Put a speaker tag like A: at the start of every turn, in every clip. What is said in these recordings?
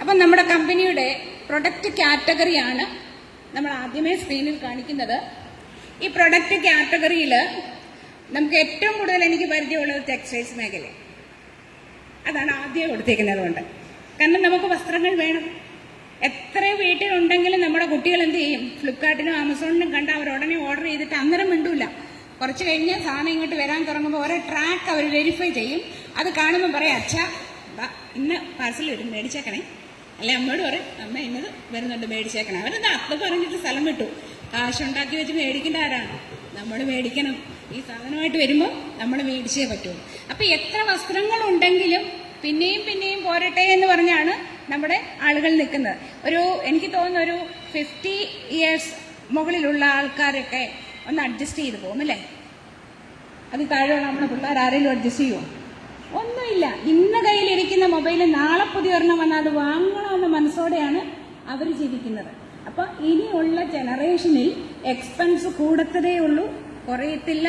A: അപ്പം നമ്മുടെ കമ്പനിയുടെ പ്രൊഡക്റ്റ് കാറ്റഗറിയാണ് നമ്മൾ ആദ്യമേ സ്ക്രീനിൽ കാണിക്കുന്നത്. ഈ പ്രൊഡക്റ്റ് കാറ്റഗറിയിൽ നമുക്ക് ഏറ്റവും കൂടുതൽ എനിക്ക് പരിചയമുള്ളത് ടെക്സ്റ്റൈൽസ് മേഖല. അതാണ് ആദ്യം കൊടുത്തേക്കുന്നത്. കൊണ്ട് കാരണം നമുക്ക് വസ്ത്രങ്ങൾ വേണം. എത്ര വീട്ടിലുണ്ടെങ്കിലും നമ്മുടെ കുട്ടികൾ എന്ത് ചെയ്യും? ഫ്ലിപ്കാർട്ടിനും ആമസോണിനും കണ്ട് അവർ ഉടനെ ഓർഡർ ചെയ്തിട്ട് അന്നേരം മിണ്ടൂല. കുറച്ച് കഴിഞ്ഞ് സാധനം ഇങ്ങോട്ട് വരാൻ തുടങ്ങുമ്പോൾ ഓരോ ട്രാക്ക് അവർ വെരിഫൈ ചെയ്യും. അത് കാണുമ്പോൾ പറയാം, അച്ഛാ ഇന്ന് പാർസൽ വരും, മേടിച്ചേക്കണേ. അല്ലെ അമ്മയോട് പറയും, അമ്മ ഇന്നത് വരുന്നുണ്ട്, മേടിച്ചേക്കണം. അവരെന്താ അത് പറഞ്ഞിട്ട് സ്ഥലം വിട്ടു. കാശുണ്ടാക്കി വെച്ച് മേടിക്കേണ്ട ആരാണ്? നമ്മൾ മേടിക്കണം. ഈ സാധനമായിട്ട് വരുമ്പോൾ നമ്മൾ മേടിച്ചേ പറ്റുള്ളൂ. അപ്പം എത്ര വസ്ത്രങ്ങളുണ്ടെങ്കിലും പിന്നെയും പിന്നെയും പോരട്ടെ എന്ന് പറഞ്ഞാണ് നമ്മുടെ ആളുകൾ നിൽക്കുന്നത്. എനിക്ക് തോന്നുന്നു ഒരു 50 ഇയേഴ്സ് മുകളിലുള്ള ആൾക്കാരൊക്കെ ഒന്ന് അഡ്ജസ്റ്റ് ചെയ്ത് പോകും അല്ലേ? അത് താഴെയുള്ള നമ്മുടെ പിള്ളേർ ആരെങ്കിലും അഡ്ജസ്റ്റ് ചെയ്യുമോ? ഒന്നുമില്ല. ഇന്ന് കയ്യിലിരിക്കുന്ന മൊബൈൽ നാളെ പുതിയ ഒരെണ്ണം വന്നാൽ അത് വാങ്ങണമെന്ന മനസ്സോടെയാണ് അവർ ജീവിക്കുന്നത്. അപ്പം ഇനിയുള്ള ജനറേഷനിൽ എക്സ്പെൻസ് കൂടത്തതേ ഉള്ളൂ, കുറയത്തില്ല,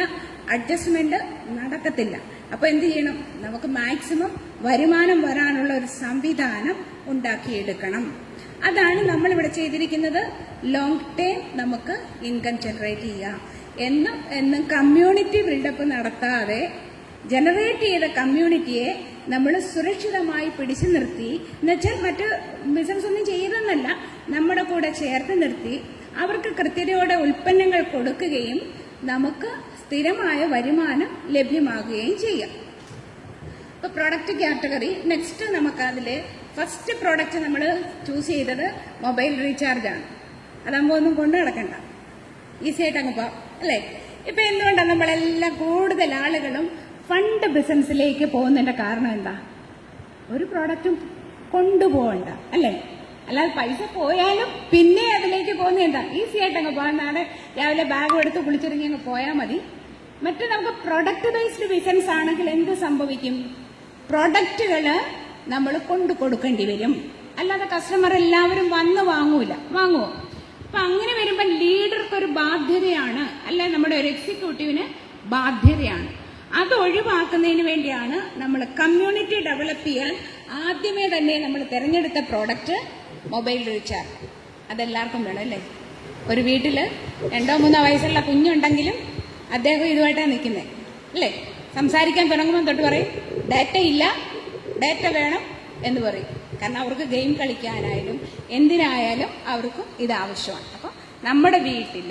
A: അഡ്ജസ്റ്റ്മെന്റ് നടക്കത്തില്ല. അപ്പൊ എന്ത് ചെയ്യണം? നമുക്ക് മാക്സിമം വരുമാനം വരാനുള്ള ഒരു സംവിധാനം ഉണ്ടാക്കിയെടുക്കണം. അതാണ് നമ്മളിവിടെ ചെയ്തിരിക്കുന്നത്. ലോങ് ടേം നമുക്ക് ഇൻകം ജനറേറ്റ് ചെയ്യാം. എന്നും കമ്മ്യൂണിറ്റി ബിൽഡപ്പ് നടത്താതെ ജനറേറ്റ് ചെയ്ത കമ്മ്യൂണിറ്റിയെ നമ്മൾ സുരക്ഷിതമായി പിടിച്ചു നിർത്തി, എന്നുവെച്ചാൽ മറ്റ് ബിസിനസ് ഒന്നും ചെയ്തെന്നല്ല, നമ്മുടെ കൂടെ ചേർത്ത് നിർത്തി അവർക്ക് കൃത്യതയോടെ ഉൽപ്പന്നങ്ങൾ കൊടുക്കുകയും നമുക്ക് സ്ഥിരമായ വരുമാനം ലഭ്യമാകുകയും ചെയ്യാം. ഇപ്പൊ പ്രൊഡക്റ്റ് കാറ്റഗറി നെക്സ്റ്റ് നമുക്ക് അതിൽ ഫസ്റ്റ് പ്രോഡക്റ്റ് നമ്മൾ ചൂസ് ചെയ്തത് മൊബൈൽ റീചാർജ് ആണ്. അതാകുമ്പോൾ ഒന്നും കൊണ്ടു നടക്കണ്ട, ഈസി ആയിട്ട് അങ്ങ് പോവാം അല്ലേ? ഇപ്പൊ എന്തുകൊണ്ടാണ് നമ്മളെല്ലാം കൂടുതൽ ആളുകളും ഫണ്ട് ബിസിനസ്സിലേക്ക് പോകുന്നതിന്റെ കാരണം എന്താ? ഒരു പ്രോഡക്റ്റും കൊണ്ടുപോകണ്ട അല്ലേ? അല്ലാതെ പൈസ പോയാലും പിന്നെ അതിലേക്ക് പോകുന്നത് എന്താ? ഈസി ആയിട്ട് അങ്ങ് പോകാൻ. നാളെ രാവിലെ ബാഗ് എടുത്ത് കുളിച്ചിറങ്ങി അങ്ങ് പോയാൽ മതി. മറ്റു നമുക്ക് പ്രൊഡക്റ്റ് ബേസ്ഡ് ബിസിനസ് ആണെങ്കിൽ എന്ത് സംഭവിക്കും? പ്രൊഡക്റ്റുകൾ നമ്മൾ കൊണ്ടു കൊടുക്കേണ്ടി വരും. അല്ലാതെ കസ്റ്റമർ എല്ലാവരും വന്ന് വാങ്ങുമോ? അപ്പൊ അങ്ങനെ വരുമ്പോൾ ലീഡർക്കൊരു ബാധ്യതയാണ്, അല്ല നമ്മുടെ ഒരു എക്സിക്യൂട്ടീവിന് ബാധ്യതയാണ്. അത് ഒഴിവാക്കുന്നതിന് വേണ്ടിയാണ് നമ്മൾ കമ്മ്യൂണിറ്റി ഡെവലപ്പ് ചെയ്യാൻ ആദ്യമേ തന്നെ നമ്മൾ തിരഞ്ഞെടുത്ത പ്രോഡക്റ്റ് മൊബൈൽ റീചാർജ്. അതെല്ലാവർക്കും വേണം അല്ലേ? ഒരു വീട്ടിൽ 2-3 വയസ്സുള്ള കുഞ്ഞുണ്ടെങ്കിലും അദ്ദേഹം ഇതുമായിട്ടാണ് നിൽക്കുന്നത് അല്ലേ? സംസാരിക്കാൻ തുടങ്ങുമ്പോൾ തൊട്ട് പറയും ഡാറ്റ ഇല്ല, ഡാറ്റ വേണം എന്ന് പറയും. കാരണം അവർക്ക് ഗെയിം കളിക്കാനായാലും എന്തിനായാലും അവർക്ക് ഇത് ആവശ്യമാണ്. അപ്പം നമ്മുടെ വീട്ടിൽ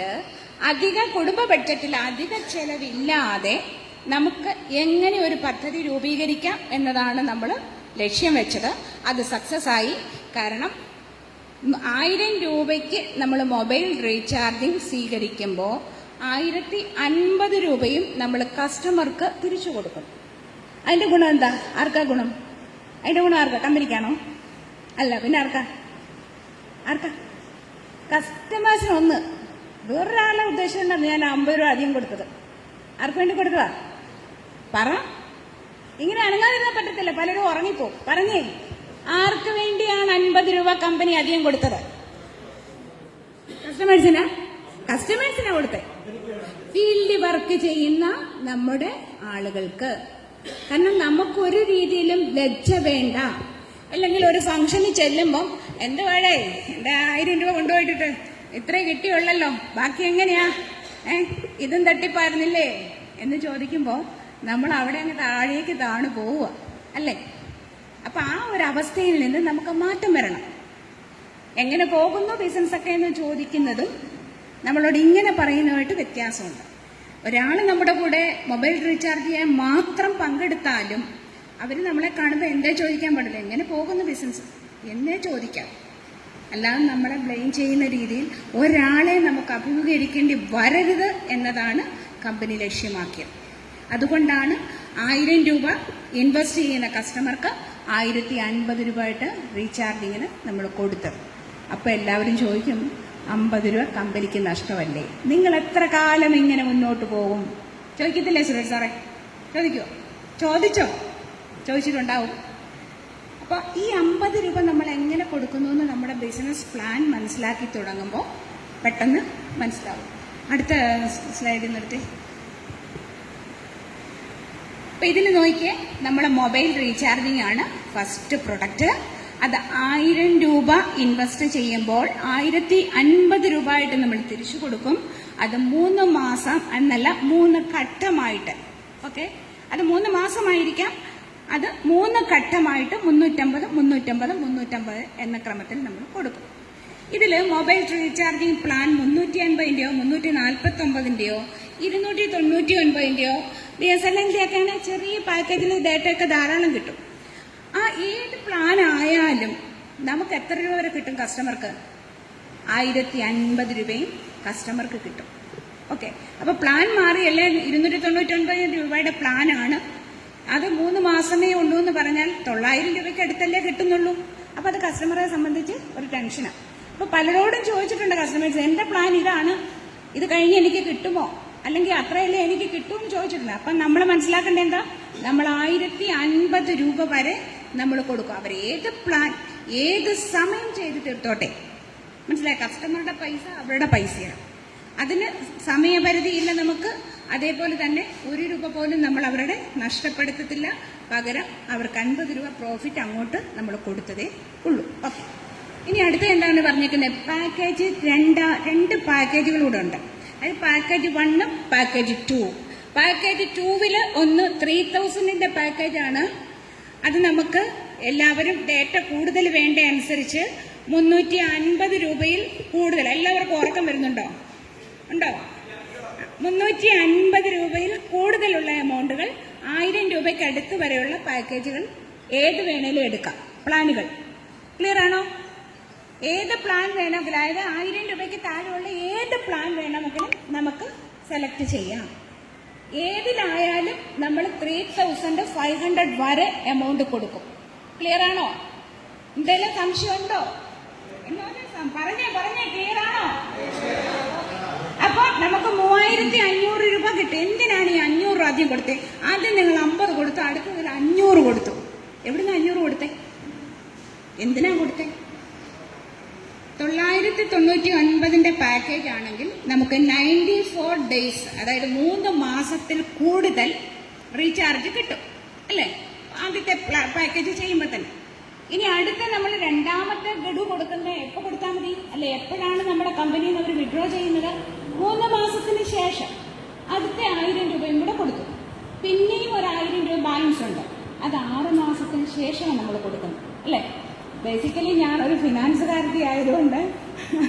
A: അധിക കുടുംബ ബഡ്ജറ്റിൽ അധിക ചെലവില്ലാതെ നമുക്ക് എങ്ങനെ ഒരു പദ്ധതി രൂപീകരിക്കാം എന്നതാണ് നമ്മൾ ലക്ഷ്യം വെച്ചത്. അത് സക്സസ് ആയി. കാരണം 1000 രൂപയ്ക്ക് നമ്മൾ മൊബൈൽ റീചാർജിങ് സ്വീകരിക്കുമ്പോൾ 1050 രൂപയും നമ്മൾ കസ്റ്റമർക്ക് തിരിച്ചു കൊടുക്കണം. അതിന്റെ ഗുണം എന്താ? ആർക്കാ ഗുണം? അതിന്റെ ഗുണം ആർക്കാ? കമ്പനിക്കാണോ? അല്ല, പിന്നെ ആർക്കാ? കസ്റ്റമേഴ്സിന്. ഒന്ന് വേറൊരാളെ ഉദ്ദേശിച്ചിട്ടുണ്ടെന്ന് ഞാൻ 50 രൂപ അധികം കൊടുത്തത്. ആർക്ക് വേണ്ടി കൊടുത്തതാ? പറ. ഇങ്ങനെ അനങ്ങാതിരുന്നാൽ പറ്റത്തില്ല, പലരും ഉറങ്ങിപ്പോ. പറഞ്ഞേ, ആർക്ക് വേണ്ടിയാണ് 50 രൂപ കമ്പനി അധികം കൊടുത്തത്? കസ്റ്റമേഴ്സിനാ കൊടുത്തത്. ഫീൽഡ് വർക്ക് ചെയ്യുന്ന നമ്മുടെ ആളുകൾക്ക്. കാരണം നമുക്കൊരു രീതിയിലും ലജ്ജ വേണ്ട. അല്ലെങ്കിൽ ഒരു ഫംഗ്ഷന് ചെല്ലുമ്പം എന്ത് വേടേ, എന്റെ 1000 രൂപ കൊണ്ടുപോയിട്ടിട്ട് ഇത്രേ കിട്ടിയുള്ളല്ലോ, ബാക്കി എങ്ങനെയാ, ഇതും തട്ടിപ്പായിരുന്നില്ലേ എന്ന് ചോദിക്കുമ്പോൾ നമ്മൾ അവിടെ അങ്ങ് താഴേക്ക് താണു പോവുക അല്ലേ? അപ്പൊ ആ ഒരു അവസ്ഥയിൽ നിന്ന് നമുക്ക് മാറ്റം വരണം. എങ്ങനെ പോകുന്നു ബിസിനസ് ഒക്കെ എന്ന് ചോദിക്കുന്നതും നമ്മളോട് ഇങ്ങനെ പറയുന്നതുമായിട്ട് വ്യത്യാസമുണ്ട്. ഒരാൾ നമ്മുടെ കൂടെ മൊബൈൽ റീചാർജ് ചെയ്യാൻ മാത്രം പങ്കെടുത്താലും അവർ നമ്മളെ കാണുമ്പോൾ എന്തേ ചോദിക്കാൻ പാടില്ല, എങ്ങനെ പോകുന്നു ബിസിനസ് എന്നേ ചോദിക്കാം. അല്ലാതെ നമ്മളെ ബ്ലെയിം ചെയ്യുന്ന രീതിയിൽ ഒരാളെ നമുക്ക് അഭിമുഖീകരിക്കേണ്ടി വരരുത് എന്നതാണ് കമ്പനി ലക്ഷ്യമാക്കിയത്. അതുകൊണ്ടാണ് 1000 രൂപ ഇൻവെസ്റ്റ് ചെയ്യുന്ന കസ്റ്റമർക്ക് 1050 രൂപ ആയിട്ട് റീചാർജിങ്ങിന് നമ്മൾ കൊടുത്തത്. അപ്പോൾ എല്ലാവരും ചോദിക്കും, 50 രൂപ കമ്പനിക്ക് നഷ്ടമല്ലേ? നിങ്ങൾ എത്ര കാലം ഇങ്ങനെ മുന്നോട്ട് പോകും? ചോദിക്കത്തില്ലേ സുരേഷ് സാറേ? ചോദിക്കുമോ? ചോദിച്ചിട്ടുണ്ടാവും. അപ്പോൾ ഈ 50 രൂപ നമ്മൾ എങ്ങനെ കൊടുക്കുന്നു എന്ന് നമ്മുടെ ബിസിനസ് പ്ലാൻ മനസ്സിലാക്കി തുടങ്ങുമ്പോൾ പെട്ടെന്ന് മനസ്സിലാവും. അടുത്ത സ്ലൈഡിൽ നിർത്തി. അപ്പം ഇതിൽ നോക്കിയേ, നമ്മുടെ മൊബൈൽ റീചാർജിങ് ആണ് ഫസ്റ്റ് പ്രൊഡക്റ്റ്. അത് 1000 രൂപ ഇൻവെസ്റ്റ് ചെയ്യുമ്പോൾ 1050 രൂപ ആയിട്ട് നമ്മൾ തിരിച്ചു കൊടുക്കും. അത് 3 മാസം എന്നല്ല 3 ഘട്ടമായിട്ട്. ഓക്കെ, അത് 3 മാസമായിരിക്കാം. അത് 3 ഘട്ടമായിട്ട് 350, 350, 350 എന്ന ക്രമത്തിൽ നമ്മൾ കൊടുക്കും. ഇതിൽ മൊബൈൽ റീചാർജിങ് പ്ലാൻ 350ന്റെയോ 349ന്റെയോ 299ന്റെയോ BSNL ഒക്കെയാണ് ചെറിയ പാക്കേജിൽ ഡേറ്റയൊക്കെ ധാരാളം കിട്ടും. ആ ഏത് പ്ലാൻ ആയാലും നമുക്ക് എത്ര രൂപ വരെ കിട്ടും? കസ്റ്റമർക്ക് 1050 രൂപയും കസ്റ്റമർക്ക് കിട്ടും. ഓക്കെ, അപ്പൊ പ്ലാൻ മാറിയല്ലേ 299 രൂപയുടെ പ്ലാനാണ്. അത് 3 മാസമേ ഉള്ളൂ എന്ന് പറഞ്ഞാൽ 900 രൂപയ്ക്ക് അടുത്തല്ലേ കിട്ടുന്നുള്ളൂ. അപ്പൊ അത് കസ്റ്റമറെ സംബന്ധിച്ച് ഒരു ടെൻഷനാണ്. അപ്പൊ പലരോടും ചോദിച്ചിട്ടുണ്ട് കസ്റ്റമേഴ്സ്, എന്റെ പ്ലാൻ ഇതാണ്, ഇത് കഴിഞ്ഞ് എനിക്ക് കിട്ടുമോ, അല്ലെങ്കിൽ അത്രയല്ലേ എനിക്ക് കിട്ടുമെന്ന് ചോദിച്ചിട്ടുണ്ട്. അപ്പം നമ്മൾ മനസ്സിലാക്കേണ്ടത് എന്താ? നമ്മൾ 1050 രൂപ വരെ നമ്മൾ കൊടുക്കും. അവർ ഏത് പ്ലാൻ ഏത് സമയം ചെയ്ത് തീർത്തോട്ടെ. മനസ്സിലായി? കസ്റ്റമറുടെ പൈസ അവരുടെ പൈസയാണ്, അതിന് സമയപരിധിയില്ല നമുക്ക്. അതേപോലെ തന്നെ 1 രൂപ പോലും നമ്മൾ അവരുടെ നഷ്ടപ്പെടുത്തത്തില്ല. പകരം അവർക്ക് 50 രൂപ പ്രോഫിറ്റ് അങ്ങോട്ട് നമ്മൾ കൊടുത്തതേ ഉള്ളൂ. ഓക്കെ, ഇനി അടുത്ത എന്താണ് പറഞ്ഞേക്കുന്നത്? പാക്കേജ് രണ്ട് പാക്കേജുകളൂടെ ഉണ്ട്. അത് പാക്കേജ് 1, പാക്കേജ് 2. പാക്കേജ് 2വിൽ ഒന്ന് 3000ന്റെ പാക്കേജാണ്. അത് നമുക്ക് എല്ലാവരും ഡേറ്റ കൂടുതൽ വേണ്ട അനുസരിച്ച് 350 രൂപയിൽ കൂടുതൽ. എല്ലാവർക്കും ഉറക്കം വരുന്നുണ്ടോ? ഉണ്ടോ? 350 രൂപയിൽ കൂടുതലുള്ള എമൗണ്ടുകൾ 1000 രൂപയ്ക്ക് അടുത്ത് വരെയുള്ള പാക്കേജുകൾ ഏത് വേണേലും എടുക്കാം. പ്ലാനുകൾ ക്ലിയർ ആണോ? ഏത് പ്ലാൻ വേണമെങ്കിലും, അതായത് 1000 രൂപയ്ക്ക് താഴെയുള്ള ഏത് പ്ലാൻ വേണമെങ്കിലും നമുക്ക് സെലക്ട് ചെയ്യാം. ഏതിലായാലും നമ്മൾ 3500 വരെ എമൗണ്ട് കൊടുക്കും. ക്ലിയർ ആണോ? എന്തെങ്കിലും സംശയമുണ്ടോ? പറഞ്ഞേ ക്ലിയർ ആണോ? അപ്പൊ നമുക്ക് 3500 രൂപ കിട്ടും. എന്തിനാണ് ഈ 500 രൂപ ആദ്യം കൊടുത്തേ? ആദ്യം നിങ്ങൾ 50 കൊടുത്തു, അടുത്തത് 500 കൊടുത്തു. എവിടുന്ന് 500 കൊടുത്തേ? എന്തിനാ കൊടുത്തേ? 999ന്റെ പാക്കേജ് ആണെങ്കിൽ നമുക്ക് 94 ഡേയ്സ്, അതായത് 3 മാസത്തിൽ കൂടുതൽ റീചാർജ് കിട്ടും അല്ലേ? ആദ്യത്തെ പാക്കേജ് ചെയ്യുമ്പോൾ തന്നെ. ഇനി അടുത്ത നമ്മൾ രണ്ടാമത്തെ ഗഡു കൊടുക്കുന്നത് എപ്പോൾ കൊടുത്താൽ മതി അല്ലെ? എപ്പോഴാണ് നമ്മുടെ കമ്പനിയിൽ നിന്ന് അവർ വിഡ്രോ ചെയ്യുന്നത്? 3 മാസത്തിന് ശേഷം അടുത്ത 1000 രൂപയും കൂടെ കൊടുത്തു. പിന്നെയും ഒരു 1000 രൂപ ബാലൻസ് ഉണ്ട്. അത് 6 മാസത്തിന് ശേഷമാണ് നമ്മൾ കൊടുക്കുന്നത് അല്ലേ? ബേസിക്കലി ഞാനൊരു ഫിനാൻസുകാരത്തി ആയതുകൊണ്ട്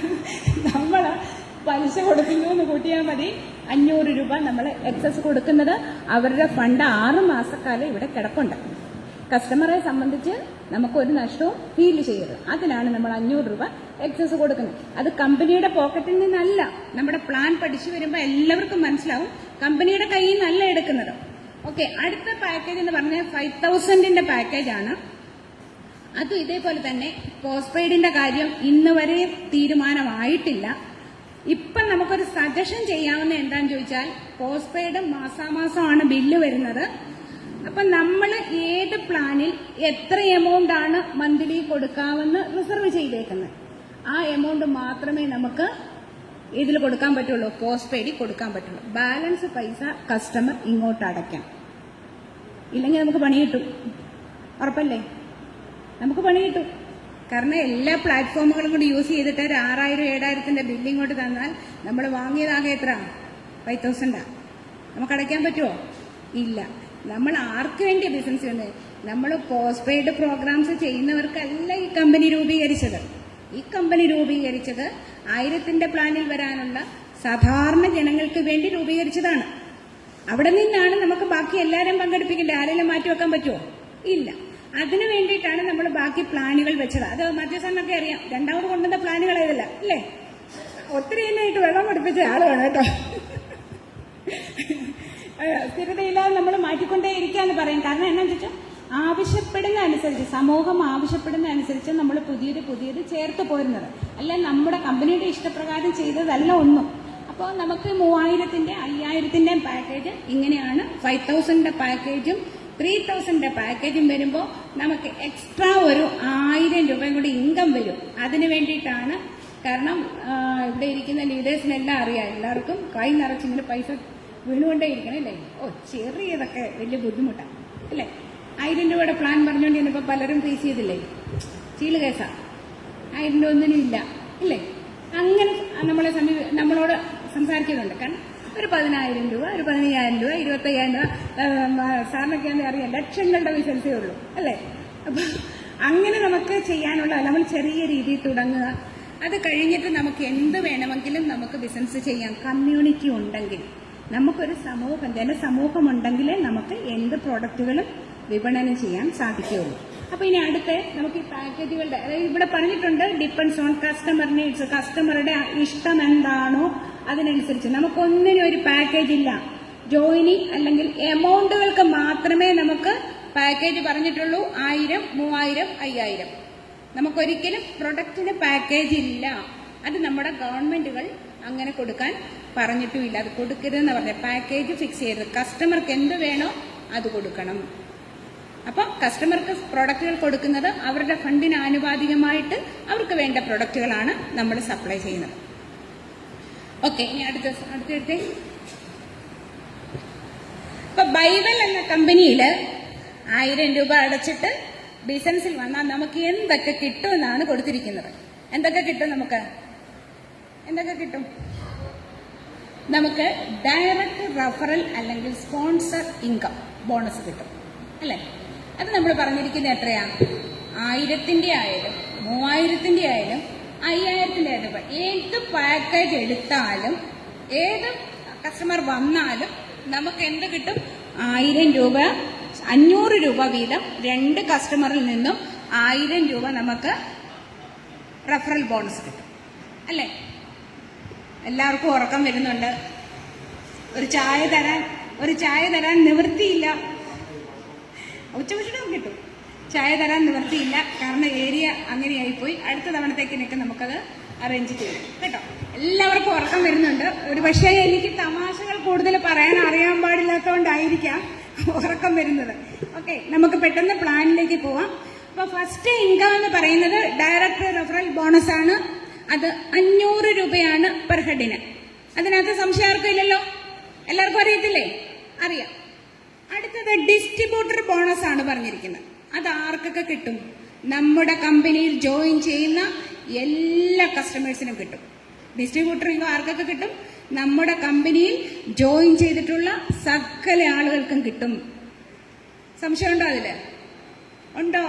A: നമ്മൾ പലിശ കൊടുക്കുന്നു എന്ന് കൂട്ടിയാൽ മതി. 500 രൂപ നമ്മൾ എക്സസ് കൊടുക്കുന്നത് അവരുടെ ഫണ്ട് 6 മാസക്കാലം ഇവിടെ കിടപ്പുണ്ട്. കസ്റ്റമറെ സംബന്ധിച്ച് നമുക്കൊരു നഷ്ടവും ഫീൽ ചെയ്യരുത്. അതിനാണ് നമ്മൾ 500 രൂപ എക്സസ് കൊടുക്കുന്നത്. അത് കമ്പനിയുടെ പോക്കറ്റിൽ നിന്നല്ല. നമ്മുടെ പ്ലാൻ പഠിച്ചു വരുമ്പോൾ എല്ലാവർക്കും മനസ്സിലാവും കമ്പനിയുടെ കയ്യിൽ നിന്നല്ല എടുക്കുന്നത്. ഓക്കെ, അടുത്ത പാക്കേജ് എന്ന് പറഞ്ഞാൽ 5000ന്റെ പാക്കേജാണ്. അത് ഇതേപോലെ തന്നെ പോസ്റ്റ് പെയ്ഡിന്റെ കാര്യം ഇന്ന് വരെ തീരുമാനമായിട്ടില്ല. ഇപ്പം നമുക്കൊരു സജഷൻ ചെയ്യാവുന്ന എന്താണെന്ന് ചോദിച്ചാൽ, പോസ്റ്റ് പെയ്ഡ് മാസാമാസമാണ് ബില്ല് വരുന്നത്. അപ്പം നമ്മൾ ഏത് പ്ലാനിൽ എത്ര എമൗണ്ട് ആണ് മന്ത്ലി കൊടുക്കാമെന്ന് റിസർവ് ചെയ്തേക്കുന്നത്, ആ എമൗണ്ട് മാത്രമേ നമുക്ക് ഇതിൽ കൊടുക്കാൻ പറ്റുള്ളൂ, പോസ്റ്റ് പെയ്ഡിൽ കൊടുക്കാൻ പറ്റുള്ളൂ. ബാലൻസ് പൈസ കസ്റ്റമർ ഇങ്ങോട്ട് അടയ്ക്കാം. ഇല്ലെങ്കിൽ നമുക്ക് പണി കിട്ടും. ഉറപ്പല്ലേ? നമുക്ക് പണി കിട്ടും. കാരണം എല്ലാ പ്ലാറ്റ്ഫോമുകളും കൂടി യൂസ് ചെയ്തിട്ട് ഒരു 6000-7000ന്റെ ബില്ല് ഇങ്ങോട്ട് തന്നാൽ നമ്മൾ വാങ്ങിയതാകെ എത്ര? 5000. നമുക്ക് അടയ്ക്കാൻ പറ്റുമോ? ഇല്ല. നമ്മൾ ആർക്ക് വേണ്ടി ബിസിനസ് ചെയ്യുന്നത്? നമ്മൾ പോസ്റ്റ് പെയ്ഡ് പ്രോഗ്രാംസ് ചെയ്യുന്നവർക്കല്ല ഈ കമ്പനി രൂപീകരിച്ചത്. ഈ കമ്പനി രൂപീകരിച്ചത് 1000ന്റെ പ്ലാനിൽ വരാനുള്ള സാധാരണ ജനങ്ങൾക്ക് വേണ്ടി രൂപീകരിച്ചതാണ്. അവിടെ നിന്നാണ് നമുക്ക് ബാക്കി എല്ലാവരും പങ്കെടുപ്പിക്കേണ്ടത്. ആരെങ്കിലും മാറ്റി വെക്കാൻ പറ്റുമോ? ഇല്ല. അതിനു വേണ്ടിയിട്ടാണ് നമ്മൾ ബാക്കി പ്ലാനുകൾ വെച്ചത്. അത് മധ്യസ്ഥാനൊക്കെ അറിയാം. രണ്ടാമത് കൊണ്ടുവന്ന പ്ലാനുകൾ ഏതല്ല അല്ലേ? ഒത്തിരി ഇന്നായിട്ട് വെള്ളം പഠിപ്പിച്ച ആളാണ് കേട്ടോ. സ്ഥിരതയില്ലാതെ നമ്മൾ മാറ്റിക്കൊണ്ടേ ഇരിക്കാന്ന് പറയും. കാരണം എന്നാന്ന് വെച്ചാൽ ആവശ്യപ്പെടുന്ന അനുസരിച്ച്, സമൂഹം ആവശ്യപ്പെടുന്ന അനുസരിച്ച് നമ്മൾ പുതിയത് ചേർത്ത് പോരുന്നത് അല്ല, നമ്മുടെ കമ്പനിയുടെ ഇഷ്ടപ്രകാരം ചെയ്തതല്ല ഒന്നും. അപ്പോൾ നമുക്ക് 3000ന്റെ 5000ന്റെ പാക്കേജ് ഇങ്ങനെയാണ്. 5000ന്റെ പാക്കേജും 3000ന്റെ പാക്കേജും വരുമ്പോൾ നമുക്ക് എക്സ്ട്രാ ഒരു 1000 രൂപയും കൂടി ഇൻകം വരും. അതിന് വേണ്ടിയിട്ടാണ്. കാരണം ഇവിടെ ഇരിക്കുന്ന ലീഡേഴ്സിനെല്ലാം അറിയാം, എല്ലാവർക്കും കൈ നിറച്ചിങ്ങനെ പൈസ വീണുകൊണ്ടേ ഇരിക്കണം അല്ലേ? ചെറിയതൊക്കെ വലിയ ബുദ്ധിമുട്ടാണ് അല്ലേ? 1000 രൂപയുടെ പ്ലാൻ പറഞ്ഞുകൊണ്ട് ഇന്നിപ്പോൾ പലരും ഫേസ് ചെയ്തില്ലേ? ചീള് കേസാ, 1000 രൂപ ഒന്നിനും ഇല്ല, ഇല്ലേ? അങ്ങനെ നമ്മളോട് സംസാരിക്കുന്നുണ്ട്. കാരണം ഒരു 10,000 രൂപ, ഒരു 15,000 രൂപ, 25,000 രൂപ, സാറിനൊക്കെ അറിയാം, ലക്ഷങ്ങളുടെ ബിസിനസ്സേ ഉള്ളൂ, അല്ലേ? അപ്പം അങ്ങനെ നമുക്ക് ചെയ്യാനുള്ള, നമ്മൾ ചെറിയ രീതിയിൽ തുടങ്ങുക. അത് കഴിഞ്ഞിട്ട് നമുക്ക് എന്ത് വേണമെങ്കിലും നമുക്ക് ബിസിനസ് ചെയ്യാം. കമ്മ്യൂണിറ്റി ഉണ്ടെങ്കിൽ, നമുക്കൊരു ജനസമൂഹം ഉണ്ടെങ്കിലേ നമുക്ക് എന്ത് പ്രോഡക്റ്റുകളും വിപണനം ചെയ്യാൻ സാധിക്കുകയുള്ളൂ. അപ്പൊ ഇനി അടുത്ത നമുക്ക് ഈ പാക്കേജുകളുടെ, അതായത് ഇവിടെ പറഞ്ഞിട്ടുണ്ട് ഡിപ്പെൻഡ്സ് ഓൺ കസ്റ്റമർ നീഡ്സ്. കസ്റ്റമറുടെ ഇഷ്ടം എന്താണോ അതിനനുസരിച്ച് നമുക്കൊന്നിനും ഒരു പാക്കേജ് ഇല്ല. ജോയിനിങ് അല്ലെങ്കിൽ എമൗണ്ടുകൾക്ക് മാത്രമേ നമുക്ക് പാക്കേജ് പറഞ്ഞിട്ടുള്ളൂ. 1000, 3000, 5000. നമുക്കൊരിക്കലും പ്രൊഡക്റ്റിന് പാക്കേജ് ഇല്ല. അത് നമ്മുടെ ഗവൺമെന്റുകൾ അങ്ങനെ കൊടുക്കാൻ പറഞ്ഞിട്ടുമില്ല. അത് കൊടുക്കരുതെന്ന് പറഞ്ഞ പാക്കേജ് ഫിക്സ് ചെയ്തത്. കസ്റ്റമർക്ക് എന്ത് വേണോ അത് കൊടുക്കണം. അപ്പോൾ കസ്റ്റമർക്ക് പ്രൊഡക്റ്റുകൾ കൊടുക്കുന്നത് അവരുടെ ഫണ്ടിന് ആനുപാതികമായിട്ട് അവർക്ക് വേണ്ട പ്രൊഡക്റ്റുകളാണ് നമ്മൾ സപ്ലൈ ചെയ്യുന്നത്. ഓക്കെ, ഇനി അടുത്ത ഇപ്പൊ ബൈബൽ എന്ന കമ്പനിയിൽ 1000 രൂപ അടച്ചിട്ട് ബിസിനസ്സിൽ വന്നാൽ നമുക്ക് എന്തൊക്കെ കിട്ടുമെന്നാണ് കൊടുത്തിരിക്കുന്നത്. എന്തൊക്കെ കിട്ടും? എന്തൊക്കെ കിട്ടും? നമുക്ക് ഡയറക്റ്റ് റഫറൽ അല്ലെങ്കിൽ സ്പോൺസർ ഇൻകം ബോണസ് കിട്ടും, അല്ലേ? അത് നമ്മൾ പറഞ്ഞിരിക്കുന്നത് എത്രയാ? 1000-ന്റെ ആയാലും 3000-ന്റെ ആയാലും 5000-ന്റെ ആയാലും ഏത് പാക്കേജ് എടുത്താലും ഏത് കസ്റ്റമർ വന്നാലും നമുക്ക് എന്ത് കിട്ടും? 1000 രൂപ, 500 രൂപ വീതം 2 കസ്റ്റമറിൽ നിന്നും 1000 രൂപ നമുക്ക് റഫറൽ ബോണസ് കിട്ടും, അല്ലേ? എല്ലാവർക്കും ഉറക്കം വരുന്നുണ്ട്. ഒരു ചായ തരാൻ നിവൃത്തിയില്ല. ഉച്ചഭക്ഷണം കിട്ടും, ചായ തരാൻ നിവൃത്തിയില്ല. കാരണം ഏരിയ അങ്ങനെയായിപ്പോയി. അടുത്ത തവണത്തേക്കിനൊക്കെ നമുക്കത് അറേഞ്ച് ചെയ്യും കേട്ടോ. എല്ലാവർക്കും ഉറക്കം വരുന്നുണ്ട്. ഒരു പക്ഷേ എനിക്ക് തമാശകൾ കൂടുതൽ പറയാൻ അറിയാൻ പാടില്ലാത്തതുകൊണ്ടായിരിക്കാം ഉറക്കം വരുന്നത്. ഓക്കെ, നമുക്ക് പെട്ടെന്ന് പ്ലാനിലേക്ക് പോവാം. അപ്പൊ ഫസ്റ്റ് ഇൻകം എന്ന് പറയുന്നത് ഡയറക്റ്റ് റെഫറൽ ബോണസ് ആണ്. അത് 500 രൂപയാണ് പെർ ഹെഡിന്. അതിനകത്ത് സംശയം ആർക്കും ഇല്ലല്ലോ? എല്ലാവർക്കും അറിയത്തില്ലേ? അറിയാം. അടുത്തത് ഡിസ്ട്രിബ്യൂട്ടർ ബോണസ് ആണ് പറഞ്ഞിരിക്കുന്നത്. അത് ആർക്കൊക്കെ കിട്ടും? നമ്മുടെ കമ്പനിയിൽ ജോയിൻ ചെയ്യുന്ന എല്ലാ കസ്റ്റമേഴ്സിനും കിട്ടും. ഡിസ്ട്രിബ്യൂട്ടർ ഇൻകം ആർക്കൊക്കെ കിട്ടും? നമ്മുടെ കമ്പനിയിൽ ജോയിൻ ചെയ്തിട്ടുള്ള സകല ആളുകൾക്കും കിട്ടും. സംശയമുണ്ടോ? അതില് ഉണ്ടോ?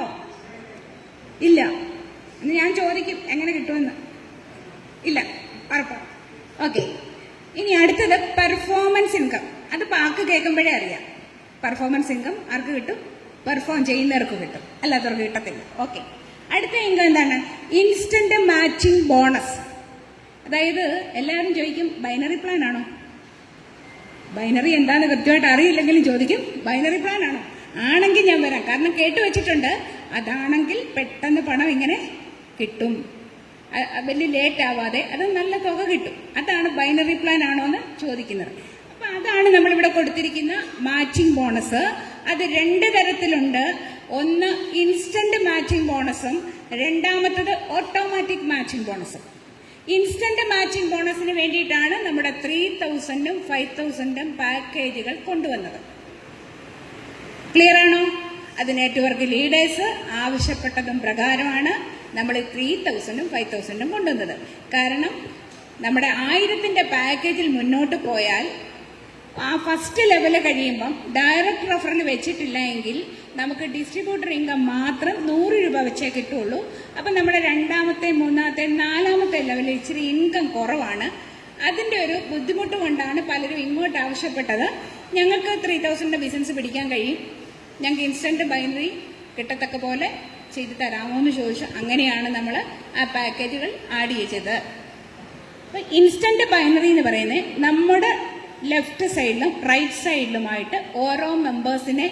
A: ഇല്ല. എന്ന് ഞാൻ ചോദിക്കും എങ്ങനെ കിട്ടുമെന്ന്. ഇല്ല, ഉറപ്പാണ്. ഓക്കെ, ഇനി അടുത്തത് പെർഫോമൻസ് ഇൻകം. അത് പാക്ക് കേൾക്കുമ്പോഴേ അറിയാം. പെർഫോമൻസ് ഇൻകം ആർക്ക് കിട്ടും? പെർഫോം ചെയ്യുന്നവർക്ക് കിട്ടും, അല്ലാത്തവർക്ക് കിട്ടത്തില്ല. ഓക്കെ, അടുത്ത ഇൻകം എന്താണ്? Instant matching bonus. അതായത് എല്ലാവരും ചോദിക്കും ബൈനറി പ്ലാൻ ആണോ? ബൈനറി എന്താന്ന് കൃത്യമായിട്ട് അറിയില്ലെങ്കിലും ചോദിക്കും ബൈനറി പ്ലാൻ ആണോ? ആണെങ്കിൽ ഞാൻ വരാം, കാരണം കേട്ടു വെച്ചിട്ടുണ്ട്. അതാണെങ്കിൽ പെട്ടെന്ന് പണം ഇങ്ങനെ കിട്ടും, വലിയ ലേറ്റ് ആവാതെ അത് നല്ല തുക കിട്ടും. അതാണ് ബൈനറി പ്ലാൻ ആണോ എന്ന് ചോദിക്കുന്നത്. അപ്പൊ അതാണ് നമ്മളിവിടെ കൊടുത്തിരിക്കുന്ന മാച്ചിങ് ബോണസ്. അത് 2 തരത്തിലുണ്ട്. ഒന്ന് ഇൻസ്റ്റന്റ് മാച്ചിങ് ബോണസും രണ്ടാമത്തത് ഓട്ടോമാറ്റിക് മാച്ചിങ് ബോണസും. ഇൻസ്റ്റന്റ് മാച്ചിങ് ബോണസിന് വേണ്ടിയിട്ടാണ് നമ്മുടെ 3000-ഉം 5000-ഉം പാക്കേജുകൾ കൊണ്ടുവന്നത്. ക്ലിയർ ആണോ? അത് നെറ്റ്വർക്ക് ലീഡേഴ്സ് ആവശ്യപ്പെട്ടതും പ്രകാരമാണ് നമ്മൾ 3000-ഉം 5000-ഉം കൊണ്ടുവന്നത്. കാരണം നമ്മുടെ 1000-ന്റെ പാക്കേജിൽ മുന്നോട്ട് പോയാൽ ആ ഫസ്റ്റ് ലെവല് കഴിയുമ്പം ഡയറക്റ്റ് റെഫറൽ വെച്ചിട്ടില്ല എങ്കിൽ നമുക്ക് ഡിസ്ട്രിബ്യൂട്ടർ ഇൻകം മാത്രം 100 രൂപ വെച്ചേ കിട്ടുള്ളൂ. അപ്പം നമ്മുടെ 2ാമത്തെ 3ാമത്തെ 4ാമത്തെ ലെവലിൽ ഇച്ചിരി ഇൻകം കുറവാണ്. അതിൻ്റെ ഒരു ബുദ്ധിമുട്ട് കൊണ്ടാണ് പലരും ഇങ്ങോട്ട് ആവശ്യപ്പെട്ടത്. ഞങ്ങൾക്ക് 3000-ന്റെ ബിസിനസ് പിടിക്കാൻ കഴിയും, ഞങ്ങൾക്ക് ഇൻസ്റ്റന്റ് ബൈനറി കിട്ടത്തക്ക പോലെ ചെയ്തു തരാമോ എന്ന് ചോദിച്ചു. അങ്ങനെയാണ് നമ്മൾ ആ പാക്കേജുകൾ ആഡ് ചെയ്തത്. അപ്പം ഇൻസ്റ്റന്റ് ബൈനറി എന്ന് പറയുന്നത് നമ്മുടെ ലെഫ്റ്റ് സൈഡിലും റൈറ്റ് സൈഡിലുമായിട്ട് ഓരോ മെമ്പേഴ്സിനെ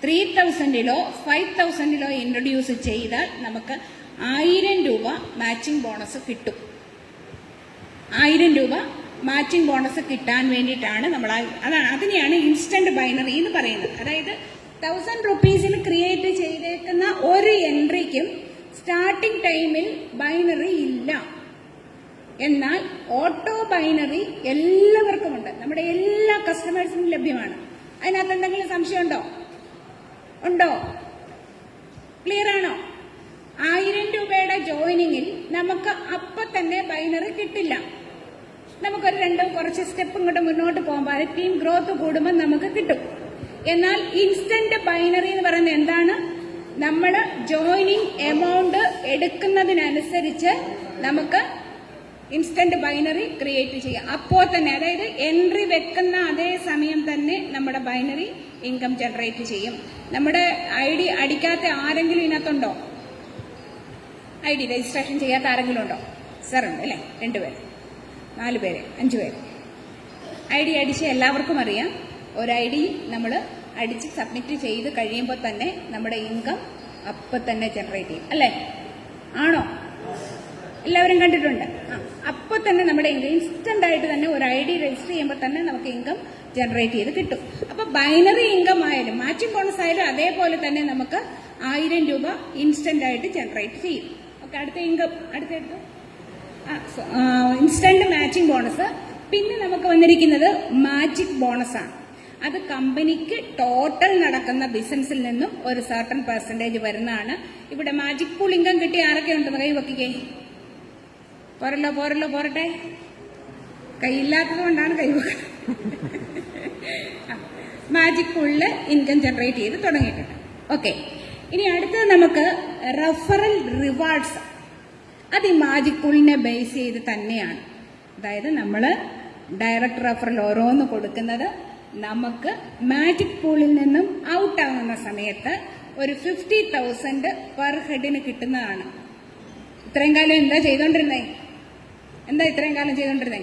A: 3000-ലോ 5000-ലോ ഇൻട്രൊഡ്യൂസ് ചെയ്താൽ നമുക്ക് 1000 രൂപ മാച്ചിങ് ബോണസ് കിട്ടും. 1000 രൂപ മാച്ചിങ് ബോണസ് കിട്ടാൻ വേണ്ടിയിട്ടാണ് നമ്മൾ അതിനെയാണ് ഇൻസ്റ്റന്റ് ബൈനറി എന്ന് പറയുന്നത്. അതായത് 1000 റുപ്പീസിൽ ക്രിയേറ്റ് ചെയ്തേക്കുന്ന ഒരു എൻട്രിക്കും സ്റ്റാർട്ടിംഗ് ടൈമിൽ ബൈനറി ഇല്ല. എന്നാൽ ഓട്ടോ ബൈനറി എല്ലാവർക്കുമുണ്ട്, നമ്മുടെ എല്ലാ കസ്റ്റമേഴ്സിനും ലഭ്യമാണ്. അതിനകത്ത് എന്തെങ്കിലും സംശയമുണ്ടോ? ഉണ്ടോ? ക്ലിയർ ആണോ? 1000 രൂപയുടെ ജോയിനിങ്ങിൽ നമുക്ക് അപ്പൊ തന്നെ ബൈനറി കിട്ടില്ല. നമുക്കൊരു കുറച്ച് സ്റ്റെപ്പ് ഇങ്ങോട്ട് മുന്നോട്ട് പോകുമ്പോൾ ടീം ഗ്രോത്ത് കൂടുമ്പോൾ നമുക്ക് കിട്ടും. എന്നാൽ ഇൻസ്റ്റന്റ് ബൈനറി എന്ന് പറയുന്നത് എന്താണ്? നമ്മൾ ജോയിനിങ് എമൗണ്ട് എടുക്കുന്നതിനനുസരിച്ച് നമുക്ക് ഇൻസ്റ്റന്റ് ബൈനറി ക്രിയേറ്റ് ചെയ്യാം. അപ്പോൾ തന്നെ, അതായത് എൻട്രി വെക്കുന്ന അതേ സമയം തന്നെ നമ്മുടെ ബൈനറി ഇൻകം ജനറേറ്റ് ചെയ്യും. നമ്മുടെ ID അടിക്കാത്ത ആരെങ്കിലും ഇതിനകത്തുണ്ടോ? ID രജിസ്ട്രേഷൻ ചെയ്യാത്ത ആരെങ്കിലും ഉണ്ടോ? സാർ ഉണ്ട് അല്ലേ? 2 പേര്, 4 പേര്, 5 പേര്. ID അടിച്ച എല്ലാവർക്കും അറിയാം, ഒരു ID നമ്മൾ അടിച്ച് സബ്മിറ്റ് ചെയ്ത് കഴിയുമ്പോൾ തന്നെ നമ്മുടെ ഇൻകം അപ്പം തന്നെ ജനറേറ്റ് ചെയ്യും അല്ലേ? ആണോ? എല്ലാവരും കണ്ടിട്ടുണ്ട്. അപ്പോൾ തന്നെ നമ്മുടെ ഇൻകം ഇൻസ്റ്റന്റ് ആയിട്ട് തന്നെ ഒരു ID രജിസ്റ്റർ ചെയ്യുമ്പോൾ തന്നെ നമുക്ക് ഇൻകം ജനറേറ്റ് ചെയ്ത് കിട്ടും. അപ്പൊ ബൈനറി ഇൻകം ആയാലും മാച്ചിങ് ബോണസ് ആയാലും അതേപോലെ തന്നെ നമുക്ക് 1000 രൂപ ഇൻസ്റ്റന്റ് ആയിട്ട് ജനറേറ്റ് ചെയ്യും. ഓക്കെ, അടുത്ത ഇൻകം അടുത്തെടുത്തു. Instant matching bonus. പിന്നെ നമുക്ക് വന്നിരിക്കുന്നത് മാജിക് ബോണസ് ആണ്. അത് കമ്പനിക്ക് ടോട്ടൽ നടക്കുന്ന ബിസിനസ്സിൽ നിന്നും ഒരു സർട്ടൺ പെർസെന്റേജ് വരുന്നതാണ്. ഇവിടെ മാജിക് പൂൾ ഇൻകം കിട്ടി ആരൊക്കെ ഉണ്ടെന്ന് കൈ വെക്കിക്കേ. പോരട്ടെ. കൈയില്ലാത്തത് കൊണ്ടാണ് കൈ വെക്കുന്നത്. മാജിക് പൂളില് ഇൻകം ജനറേറ്റ് ചെയ്ത് തുടങ്ങിയിട്ടുണ്ട്. ഓക്കെ, ഇനി അടുത്തത് നമുക്ക് റെഫറൽ റിവാർഡ്സ്. അത് ഈ മാജിക് പൂളിനെ ബേസ് ചെയ്ത് തന്നെയാണ്. അതായത് നമ്മൾ ഡയറക്റ്റ് റെഫറൽ ഓരോന്ന് കൊടുക്കുന്നത് നമുക്ക് മാജിക് പൂളിൽ നിന്നും ഔട്ട് ആവുന്ന സമയത്ത് ഒരു 50,000 പെർ ഹെഡിന് കിട്ടുന്നതാണ്. ഇത്രയും കാലം എന്താ ചെയ്തോണ്ടിരുന്നേ? ഇത്രയും കാലം ചെയ്തോണ്ടിരുന്നേ?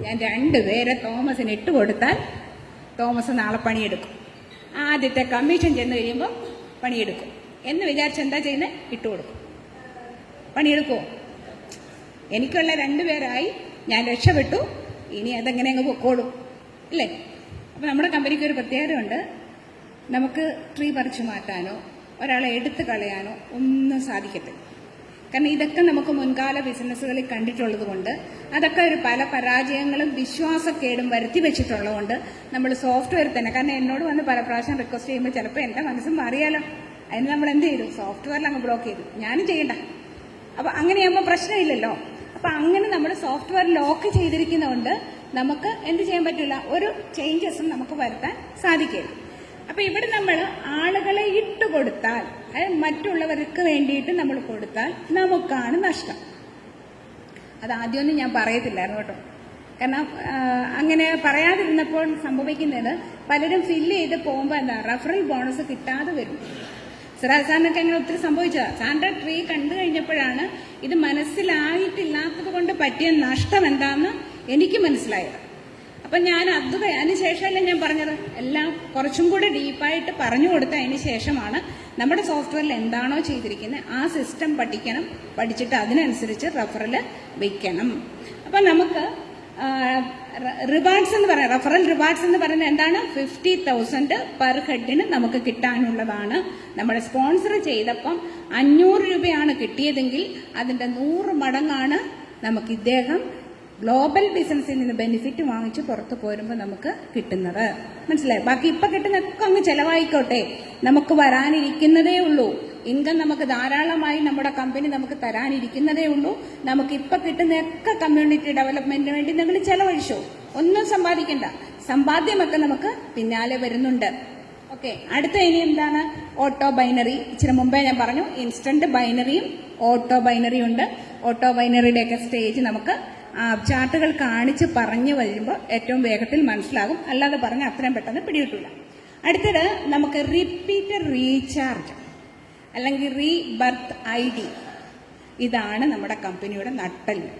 A: ഞാൻ 2 പേരെ തോമസിന് ഇട്ട് കൊടുത്താൽ തോമസ് നാളെ പണിയെടുക്കും. ആദ്യത്തെ കമ്മീഷൻ ചെന്ന് കഴിയുമ്പോൾ പണിയെടുക്കും എന്ന് വിചാരിച്ച് എന്താ ചെയ്യുന്നത്? ഇട്ട് കൊടുക്കും. പണിയെടുക്കുമോ? എനിക്കുള്ള 2 പേരായി, ഞാൻ രക്ഷപ്പെട്ടു. ഇനി അതെങ്ങനെ അങ്ങ് പൊക്കോളും അല്ലേ? അപ്പം നമ്മുടെ കമ്പനിക്ക് ഒരു പ്രത്യേകതയുണ്ട്. നമുക്ക് ട്രീ പറിച്ചു മാറ്റാനോ ഒരാളെ എടുത്തു കളയാനോ ഒന്നും സാധിക്കത്തില്ല. കാരണം ഇതൊക്കെ നമുക്ക് മുൻകാല ബിസിനസ്സുകളിൽ കണ്ടിട്ടുള്ളത് കൊണ്ട്, അതൊക്കെ ഒരു പല പരാജയങ്ങളും വിശ്വാസക്കേടും വരുത്തി വെച്ചിട്ടുള്ളതുകൊണ്ട് നമ്മൾ സോഫ്റ്റ്വെയർ തന്നെ, കാരണം എന്നോട് വന്ന് പല പ്രാവശ്യം റിക്വസ്റ്റ് ചെയ്യുമ്പോൾ ചിലപ്പോൾ എൻ്റെ മനസ്സും മാറിയാലോ, അതിന് നമ്മൾ എന്ത് ചെയ്തു? സോഫ്റ്റ്വെയറിൽ അങ്ങ് ബ്ലോക്ക് ചെയ്തു. ഞാനും ചെയ്യണ്ട. അപ്പം അങ്ങനെയാകുമ്പോൾ പ്രശ്നമില്ലല്ലോ. അപ്പം അങ്ങനെ നമ്മൾ സോഫ്റ്റ്വെയർ ലോക്ക് ചെയ്തിരിക്കുന്നതുകൊണ്ട് നമുക്ക് എന്ത് ചെയ്യാൻ പറ്റില്ല? ഒരു ചേഞ്ചസും നമുക്ക് വരുത്താൻ സാധിക്കില്ല. അപ്പൊ ഇവിടെ നമ്മൾ ആളുകളെ ഇട്ടുകൊടുത്താൽ, മറ്റുള്ളവർക്ക് വേണ്ടിയിട്ട് നമ്മൾ കൊടുത്താൽ നമുക്കാണ് നഷ്ടം. അത് ആദ്യമൊന്നും ഞാൻ പറയത്തില്ലായിരുന്നു കേട്ടോ. കാരണം അങ്ങനെ പറയാതിരുന്നപ്പോൾ സംഭവിക്കുന്നത് പലരും ഫില്ല് ചെയ്ത് പോകുമ്പോൾ എന്താ റെഫറൽ ബോണസ് കിട്ടാതെ വരും. സിറാജ് സാറിനൊക്കെ അങ്ങനെ ഒത്തിരി സംഭവിച്ചതാണ്. സാറിന്റെ ട്രീ കണ്ടു കഴിഞ്ഞപ്പോഴാണ് ഇത് മനസ്സിലായിട്ടില്ലാത്തത് കൊണ്ട് പറ്റിയ നഷ്ടം എന്താണെന്ന് എനിക്ക് മനസ്സിലായത്. അപ്പം ഞാൻ അതിന് ശേഷമല്ലേ ഞാൻ പറഞ്ഞത്, എല്ലാം കുറച്ചും കൂടെ ഡീപ്പായിട്ട് പറഞ്ഞു കൊടുത്തതിന് ശേഷമാണ് നമ്മുടെ സോഫ്റ്റ്വെയറിൽ എന്താണോ ചെയ്തിരിക്കുന്നത് ആ സിസ്റ്റം പഠിക്കണം. പഠിച്ചിട്ട് അതിനനുസരിച്ച് റെഫറൽ വയ്ക്കണം. അപ്പം നമുക്ക് റിവാർഡ്സ് എന്ന് പറയാം, റെഫറൽ റിവാർഡ്സ് എന്ന് പറയുന്നത് എന്താണ്? 50,000 പെർ ഹെഡിന് നമുക്ക് കിട്ടാനുള്ളതാണ്. നമ്മൾ സ്പോൺസർ ചെയ്തപ്പം 500 രൂപയാണ് കിട്ടിയതെങ്കിൽ അതിന്റെ 100 മടങ്ങാണ് നമുക്ക് ഇദ്ദേഹം ഗ്ലോബൽ ബിസിനസ്സിൽ നിന്ന് ബെനിഫിറ്റ് വാങ്ങിച്ച് പുറത്ത് പോരുമ്പോൾ നമുക്ക് കിട്ടുന്നത്. മനസ്സിലായി? ബാക്കി ഇപ്പൊ കിട്ടുന്നൊക്കെ അങ്ങ് ചെലവായിക്കോട്ടെ, നമുക്ക് വരാനിരിക്കുന്നതേ ഉള്ളൂ. ഇൻകം നമുക്ക് ധാരാളമായി നമ്മുടെ കമ്പനി നമുക്ക് തരാനിരിക്കുന്നതേ ഉള്ളൂ. നമുക്ക് ഇപ്പൊ കിട്ടുന്നതൊക്കെ കമ്മ്യൂണിറ്റി ഡെവലപ്മെന്റിന് വേണ്ടി നിങ്ങൾ ചെലവഴിച്ചോ, ഒന്നും സമ്പാദിക്കണ്ട. സമ്പാദ്യമൊക്കെ നമുക്ക് പിന്നാലെ വരുന്നുണ്ട്. ഓക്കെ, അടുത്ത ഇനി എന്താണ്? Auto binary. ഇച്ചിരി മുമ്പേ ഞാൻ പറഞ്ഞു ഇൻസ്റ്റന്റ് ബൈനറിയും ഓട്ടോ ബൈനറിയും ഉണ്ട്. ഓട്ടോ ബൈനറിയുടെയൊക്കെ സ്റ്റേജ് നമുക്ക് ചാർട്ടുകൾ കാണിച്ച് പറഞ്ഞു വരുമ്പോൾ ഏറ്റവും വേഗത്തിൽ മനസ്സിലാകും. അല്ലാതെ പറഞ്ഞ് അത്രയും പെട്ടെന്ന് പിടികിട്ടില്ല. അടുത്തത് നമുക്ക് റിപ്പീറ്റഡ് റീചാർജ് അല്ലെങ്കിൽ റീബർത്ത് ID. ഇതാണ് നമ്മുടെ കമ്പനിയുടെ നട്ടെല്ല്.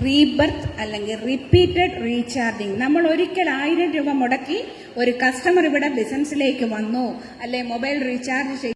A: റീബർത്ത് അല്ലെങ്കിൽ റിപ്പീറ്റഡ് റീചാർജിങ്. നമ്മൾ ഒരിക്കൽ 1000 രൂപ മുടക്കി ഒരു കസ്റ്റമർ ഇവിടെ ബിസിനസ്സിലേക്ക് വന്നു, അല്ലെ മൊബൈൽ റീചാർജ്